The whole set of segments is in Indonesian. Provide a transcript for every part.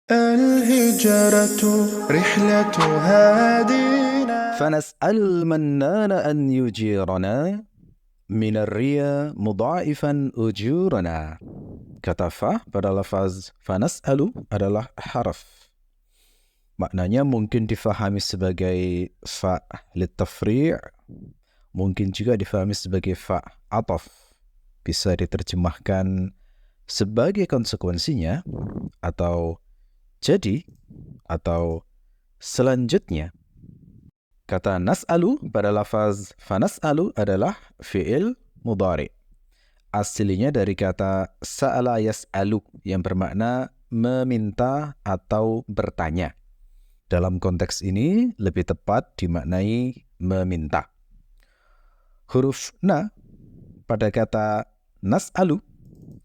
الهجرة رحلة هادينا فنسأل المنان أن يجيرنا من الريا مضاعفا أجورنا. Kata fa pada lafaz fanas'alu adalah haraf. Maknanya mungkin difahami sebagai fa litafri', mungkin juga difahami sebagai fa ataf. Bisa diterjemahkan sebagai konsekuensinya, atau jadi, atau selanjutnya. Kata nas'alu pada lafaz fanas'alu adalah fi'il mudhari'. Aslinya dari kata sa'ala yas'alu yang bermakna meminta atau bertanya. Dalam konteks ini lebih tepat dimaknai meminta. Huruf na pada kata nas'alu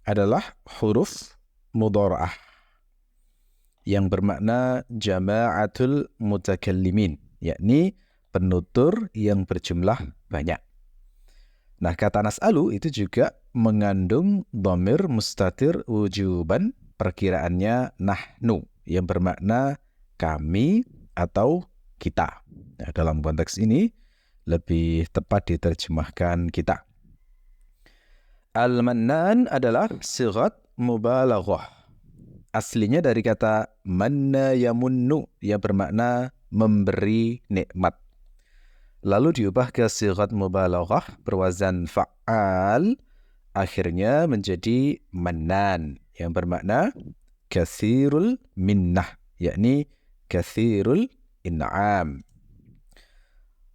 adalah huruf mudhara'ah yang bermakna jama'atul mutakallimin, yakni penutur yang berjumlah banyak. Nah, kata nas'alu itu juga mengandung dhamir mustatir wujuban, perkiraannya nahnu, yang bermakna kami atau kita. Nah, dalam konteks ini lebih tepat diterjemahkan kita. Al-mannan adalah sighat mubalaghah. Aslinya dari kata manna yamunnu yang bermakna memberi nikmat. Lalu diubah ke sighat mubalaghah berwazan fa'al, akhirnya menjadi mannan yang bermakna katsirul minnah, yakni katsirul in'am.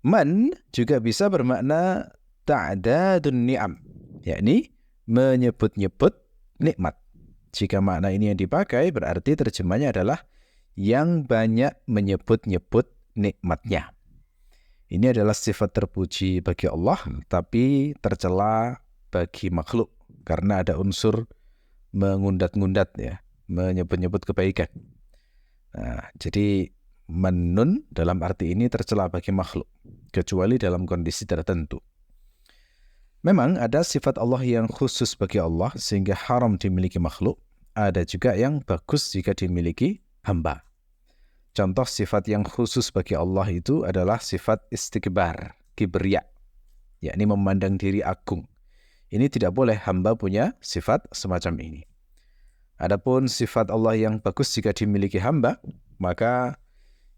Man juga bisa bermakna ta'dadun ni'am, yakni menyebut-nyebut nikmat. Jika makna ini yang dipakai, berarti terjemahnya adalah yang banyak menyebut-nyebut nikmatnya. Ini adalah sifat terpuji bagi Allah, tapi tercela bagi makhluk, karena ada unsur mengundat-ngundat, ya, menyebut-nyebut kebaikan. Nah, jadi manun dalam arti ini tercela bagi makhluk, kecuali dalam kondisi tertentu. Memang ada sifat Allah yang khusus bagi Allah sehingga haram dimiliki makhluk. Ada juga yang bagus jika dimiliki hamba. Contoh sifat yang khusus bagi Allah itu adalah sifat istikbar, kibriya, yakni memandang diri agung. Ini tidak boleh hamba punya sifat semacam ini. Adapun sifat Allah yang bagus jika dimiliki hamba, maka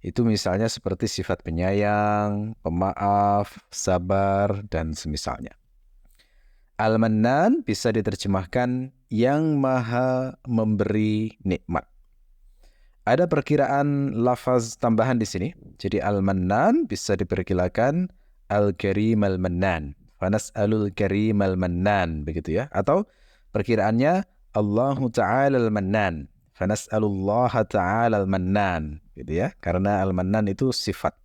itu misalnya seperti sifat penyayang, pemaaf, sabar, dan semisalnya. Al-Mannan bisa diterjemahkan yang maha memberi nikmat. Ada perkiraan lafaz tambahan di sini. Jadi Al-Mannan bisa diperkirakan Al-Karim Al-Mannan. Fanas'alul Karim Al-Mannan, begitu ya. Atau perkiraannya Allahu Ta'ala Al-Mannan. Fanas'alullaha Ta'ala Al-Mannan, gitu ya. Karena Al-Mannan itu sifat.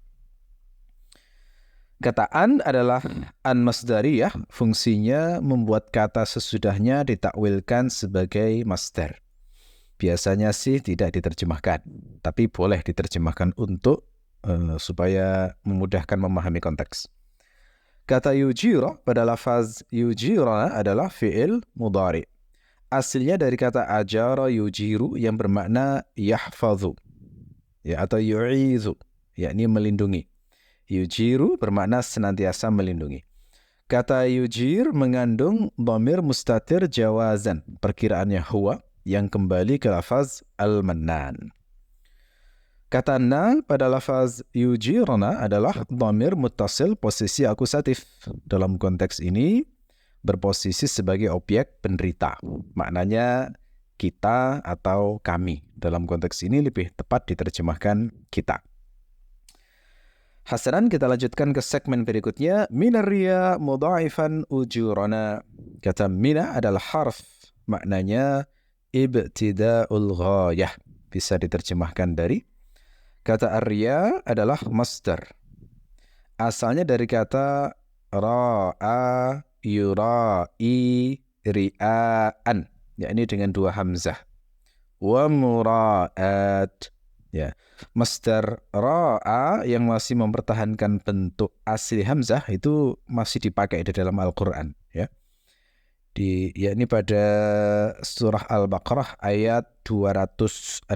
Kata an adalah an masdariyah, fungsinya membuat kata sesudahnya ditakwilkan sebagai masdar. Biasanya sih tidak diterjemahkan, tapi boleh diterjemahkan untuk supaya memudahkan memahami konteks. Kata yujira pada lafaz yujira adalah fi'il mudhari. Aslinya dari kata ajara yujiru yang bermakna yahfadhu, ya, atau yu'izu, yakni melindungi. Yujiru bermakna senantiasa melindungi. Kata yujir mengandung dhamir mustatir jawazan, perkiraannya huwa, yang kembali ke lafaz al-mannan. Kata na pada lafaz yujirna adalah dhamir muttasil posisi akusatif. Dalam konteks ini berposisi sebagai objek penderita. Maknanya kita atau kami. Dalam konteks ini lebih tepat diterjemahkan kita. Hasanan, kita lanjutkan ke segmen berikutnya. Minarriya mudha'ifan ujurana. Kata mina adalah harf. Maknanya ibtida'ul ghayah. Bisa diterjemahkan dari kata arya adalah masdar. Asalnya dari kata ra'a yura'i ri'aan, yakni dengan dua hamzah. Wa mura'at, ya. Masdar ra'a yang masih mempertahankan bentuk asli hamzah itu masih dipakai di dalam Al-Quran, ya. yakni pada surah Al-Baqarah ayat 264.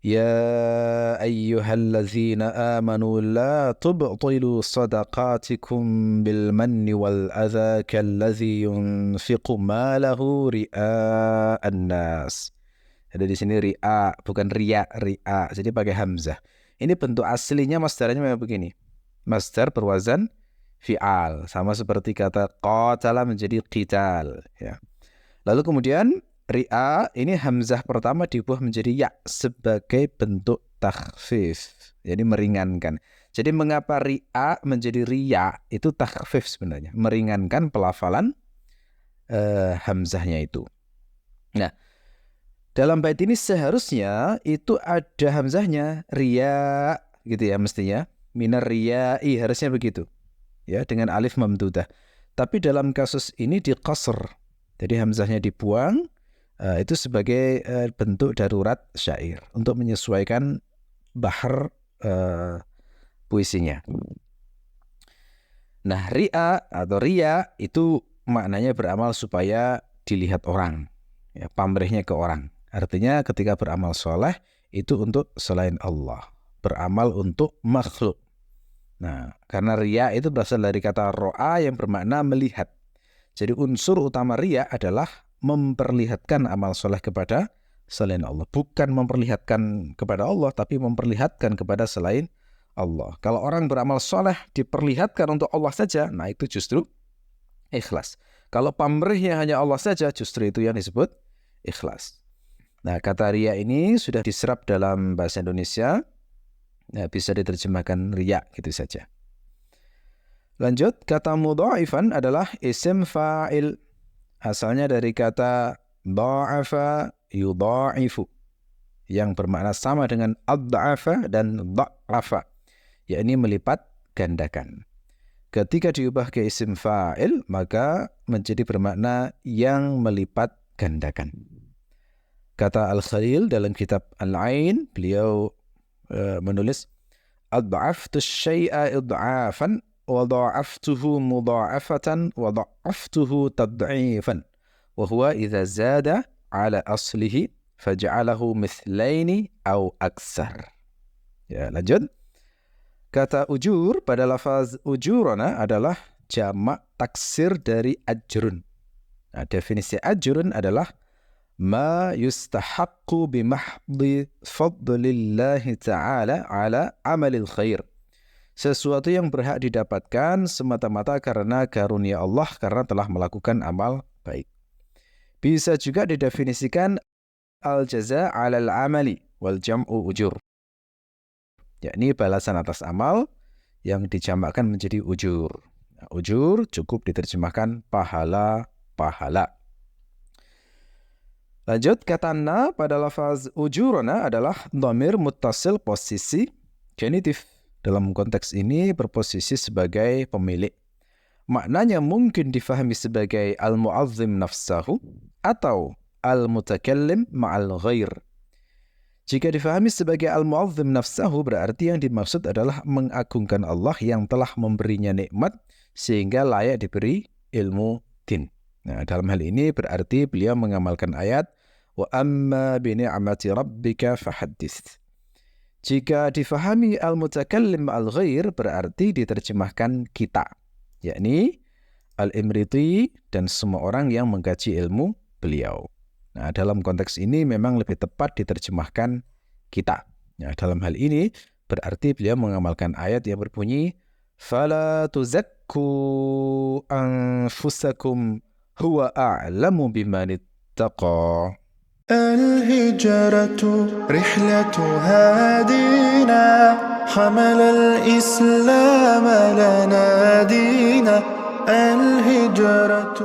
Ya ayyuhallazina amanu la tubtilu sadaqatikum bil manni wal adha kallazi yunfiqu malahu ria'an nas. Ada di sini ri'a, bukan riya, ri'a. Jadi pakai hamzah. Ini bentuk aslinya masdarnya memang begini. Masdar berwazan fi'al, sama seperti kata qatala menjadi qital, ya. Lalu kemudian ri'a ini hamzah pertama diubah menjadi ya sebagai bentuk takhfif, jadi meringankan. Jadi mengapa ri'a menjadi riya itu takhfif sebenarnya, meringankan pelafalan hamzahnya itu. Nah, dalam bait ini seharusnya itu ada hamzahnya riya gitu ya mestinya, minar riya'i harusnya begitu. Ya, dengan alif mamdudah. Tapi dalam kasus ini diqasr. Jadi hamzahnya dibuang, itu sebagai bentuk darurat syair untuk menyesuaikan bahar puisinya. Nah, ri'a atau riya itu maknanya beramal supaya dilihat orang, ya, pamrihnya ke orang. Artinya ketika beramal soleh itu untuk selain Allah, beramal untuk makhluk. Nah, karena riya itu berasal dari kata ro'a yang bermakna melihat. Jadi unsur utama riya adalah memperlihatkan amal soleh kepada selain Allah. Bukan memperlihatkan kepada Allah, tapi memperlihatkan kepada selain Allah. Kalau orang beramal soleh diperlihatkan untuk Allah saja, nah itu justru ikhlas. Kalau pamrihnya hanya Allah saja, justru itu yang disebut ikhlas. Nah, kata riya ini sudah diserap dalam bahasa Indonesia. Nah, bisa diterjemahkan riya gitu saja. Lanjut, kata mudha'ifan adalah isim fa'il. Asalnya dari kata dha'afa yudha'ifu, yang bermakna sama dengan adha'afa dan dha'afa, yakni melipat gandakan. Ketika diubah ke isim fa'il, maka menjadi bermakna yang melipat gandakan. Kata Al-Khalil dalam kitab Al-Ain, beliau menulis adha'aftu syai'a idha'afan wa dha'aftuhu mudha'afatan wa dha'aftuhu tad'ifan wa huwa idza zada ala aslihi faj'alahu mithlaini aw aksar. Ya, lanjut. Kata ujur pada lafaz ujurana adalah jamak taksir dari ajrun. Nah, definisi ajrun adalah ma yustahaqqu bimahdi fadlillahi ta'ala ala amalil khair. Sesuatu yang berhak didapatkan semata-mata karena karunia Allah, karena telah melakukan amal baik. Bisa juga didefinisikan al-jaza' 'alal amali wal jam'u ujur, yakni balasan atas amal yang dijamakkan menjadi ujur. Nah, ujur cukup diterjemahkan pahala-pahala. Lanjut, kata na pada lafaz ujurana adalah dhamir muttasil posisi genitif. Dalam konteks ini berposisi sebagai pemilik. Maknanya mungkin difahami sebagai al-mu'azzim nafsahu atau al-mutakallim ma'al ghair. Jika difahami sebagai al-mu'azzim nafsahu, berarti yang dimaksud adalah mengagungkan Allah yang telah memberinya nikmat sehingga layak diberi ilmu din. Nah, dalam hal ini berarti beliau mengamalkan ayat wa amma bi ni'mati rabbika fahaddits. Jika difahami al-mutakallim al-ghair berarti diterjemahkan kita, yakni al-Imriti dan semua orang yang mengkaji ilmu beliau. Nah, dalam konteks ini memang lebih tepat diterjemahkan kita. Nah, dalam hal ini berarti beliau mengamalkan ayat yang berbunyi fala tuzakku anfusakum huwa a'lamu biman ittaqa. الهجرة رحلة هادينا حمل الإسلام لنا دينا الهجرة